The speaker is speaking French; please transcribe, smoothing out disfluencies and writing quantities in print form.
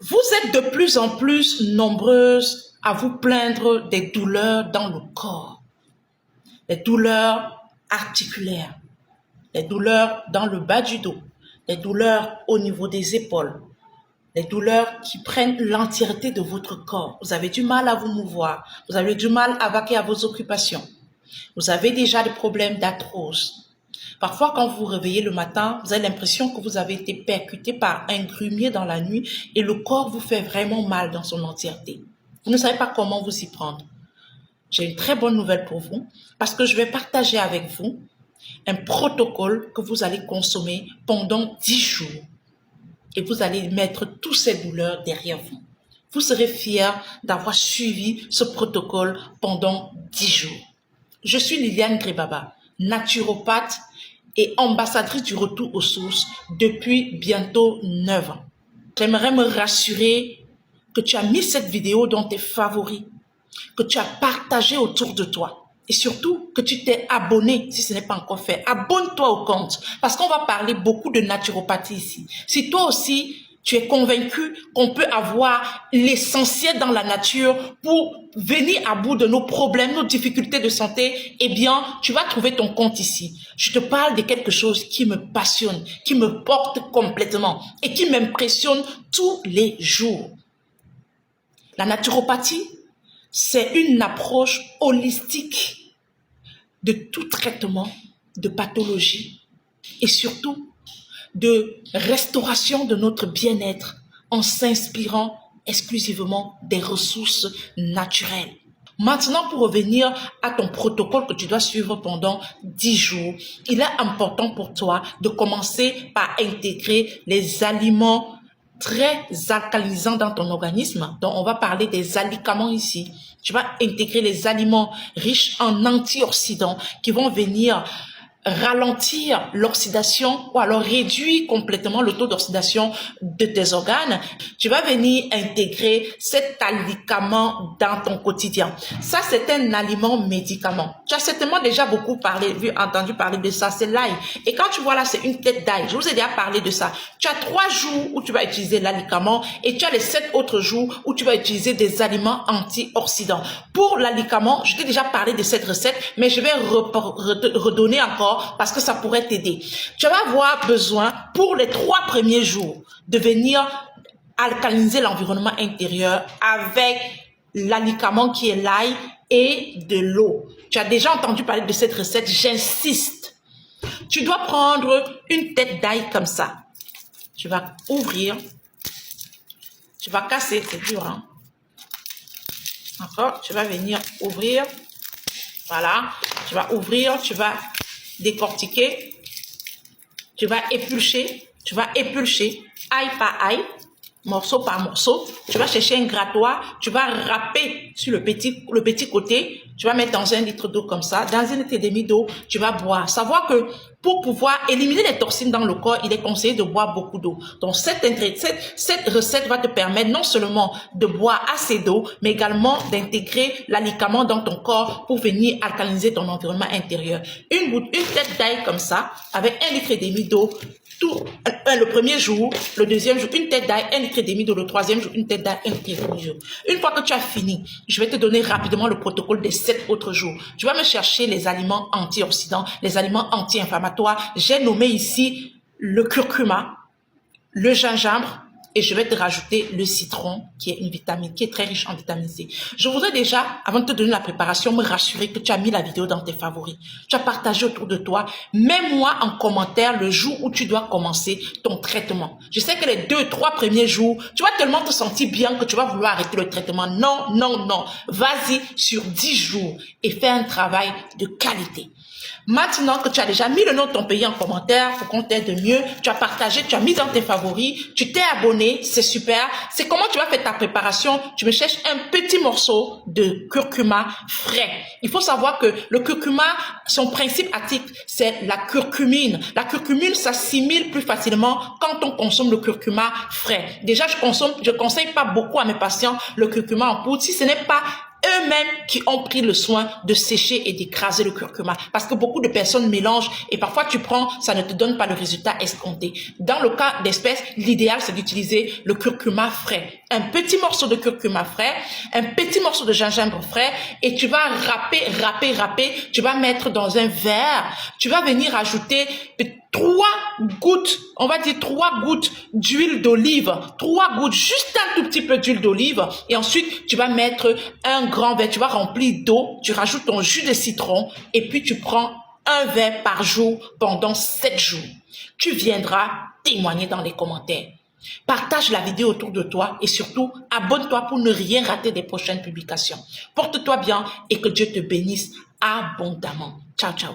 Vous êtes de plus en plus nombreuses à vous plaindre des douleurs dans le corps, les douleurs articulaires, les douleurs dans le bas du dos, les douleurs au niveau des épaules, les douleurs qui prennent l'entièreté de votre corps. Vous avez du mal à vous mouvoir, vous avez du mal à vaquer à vos occupations. Vous avez déjà des problèmes d'arthrose. Parfois, quand vous vous réveillez le matin, vous avez l'impression que vous avez été percuté par un grumier dans la nuit et le corps vous fait vraiment mal dans son entièreté. Vous ne savez pas comment vous y prendre. J'ai une très bonne nouvelle pour vous parce que je vais partager avec vous un protocole que vous allez consommer pendant 10 jours et vous allez mettre toutes ces douleurs derrière vous. Vous serez fiers d'avoir suivi ce protocole pendant 10 jours. Je suis Liliane Gribaba, naturopathe et ambassadrice du retour aux sources depuis bientôt 9 ans. J'aimerais me rassurer que tu as mis cette vidéo dans tes favoris, que tu as partagé autour de toi et surtout que tu t'es abonné si ce n'est pas encore fait. Abonne-toi au compte parce qu'on va parler beaucoup de naturopathie ici. Si toi aussi tu es convaincu qu'on peut avoir l'essentiel dans la nature pour venir à bout de nos problèmes, nos difficultés de santé, eh bien, tu vas trouver ton compte ici. Je te parle de quelque chose qui me passionne, qui me porte complètement et qui m'impressionne tous les jours. La naturopathie, c'est une approche holistique de tout traitement de pathologie et surtout de restauration de notre bien-être en s'inspirant exclusivement des ressources naturelles. Maintenant, pour revenir à ton protocole que tu dois suivre pendant 10 jours, il est important pour toi de commencer par intégrer les aliments très alcalinisants dans ton organisme. Donc, on va parler des alicaments ici. Tu vas intégrer les aliments riches en antioxydants qui vont venir ralentir l'oxydation ou alors réduire complètement le taux d'oxydation de tes organes. Tu vas venir intégrer cet alicament dans ton quotidien. Ça, c'est un aliment médicament. Tu as certainement déjà beaucoup entendu parler de ça, c'est l'ail. Et quand tu vois là, c'est une tête d'ail. Je vous ai déjà parlé de ça. Tu as 3 jours où tu vas utiliser l'alicament et tu as les 7 autres jours où tu vas utiliser des aliments antioxydants. Pour l'alicament, je t'ai déjà parlé de cette recette, mais je vais redonner encore parce que ça pourrait t'aider. Tu vas avoir besoin pour les 3 premiers jours de venir alcaliniser l'environnement intérieur avec l'alicament qui est l'ail et de l'eau. Tu as déjà entendu parler de cette recette, j'insiste. Tu dois prendre une tête d'ail comme ça. Tu vas ouvrir. Tu vas casser, c'est dur, hein? D'accord? Tu vas venir ouvrir. Voilà. Tu vas ouvrir, tu vas décortiquer, tu vas éplucher, ail par ail, morceau par morceau. Tu vas chercher un grattoir, tu vas râper sur le petit côté, tu vas mettre dans 1 litre d'eau comme ça, dans 1,5 litre d'eau, tu vas boire. Savoir que pour pouvoir éliminer les toxines dans le corps, il est conseillé de boire beaucoup d'eau. Donc, cette recette va te permettre non seulement de boire assez d'eau, mais également d'intégrer l'alicament dans ton corps pour venir alcaliniser ton environnement intérieur. Une tête d'ail comme ça, avec 1,5 litre d'eau, le premier jour, le deuxième jour, une tête d'ail, 1,5 litre d'eau, le troisième jour, une tête d'ail, 1,5 litre d'eau. Une fois que tu as fini, je vais te donner rapidement le protocole des 7 autres jours. Tu vas me chercher les aliments antioxydants, les aliments anti-inflammatoires. J'ai nommé ici le curcuma, le gingembre et je vais te rajouter le citron qui est une vitamine, qui est très riche en vitamine C. Je voudrais déjà, avant de te donner la préparation, me rassurer que tu as mis la vidéo dans tes favoris. Tu as partagé autour de toi. Mets-moi en commentaire le jour où tu dois commencer ton traitement. Je sais que les 2-3 premiers jours, tu vas tellement te sentir bien que tu vas vouloir arrêter le traitement. Non, non, non. Vas-y sur 10 jours et fais un travail de qualité. Maintenant que tu as déjà mis le nom de ton pays en commentaire, faut qu'on t'aide mieux, tu as partagé, tu as mis dans tes favoris, tu t'es abonné, c'est super. C'est comment tu vas faire ta préparation. Tu me cherches un petit morceau de curcuma frais. Il faut savoir que le curcuma, son principe actif, c'est la curcumine. La curcumine s'assimile plus facilement quand on consomme le curcuma frais. Déjà, je conseille pas beaucoup à mes patients le curcuma en poudre si ce n'est pas eux-mêmes qui ont pris le soin de sécher et d'écraser le curcuma. Parce que beaucoup de personnes mélangent et parfois tu prends, ça ne te donne pas le résultat escompté. Dans le cas d'espèces, l'idéal c'est d'utiliser le curcuma frais. Un petit morceau de curcuma frais, un petit morceau de gingembre frais et tu vas râper. Tu vas mettre dans un verre. Tu vas venir ajouter 3 gouttes, on va dire 3 gouttes d'huile d'olive, 3 gouttes, juste un tout petit peu d'huile d'olive et ensuite tu vas mettre un grand verre, tu vas remplir d'eau, tu rajoutes ton jus de citron et puis tu prends un verre par jour pendant 7 jours. Tu viendras témoigner dans les commentaires. Partage la vidéo autour de toi et surtout abonne-toi pour ne rien rater des prochaines publications. Porte-toi bien et que Dieu te bénisse abondamment. Ciao, ciao.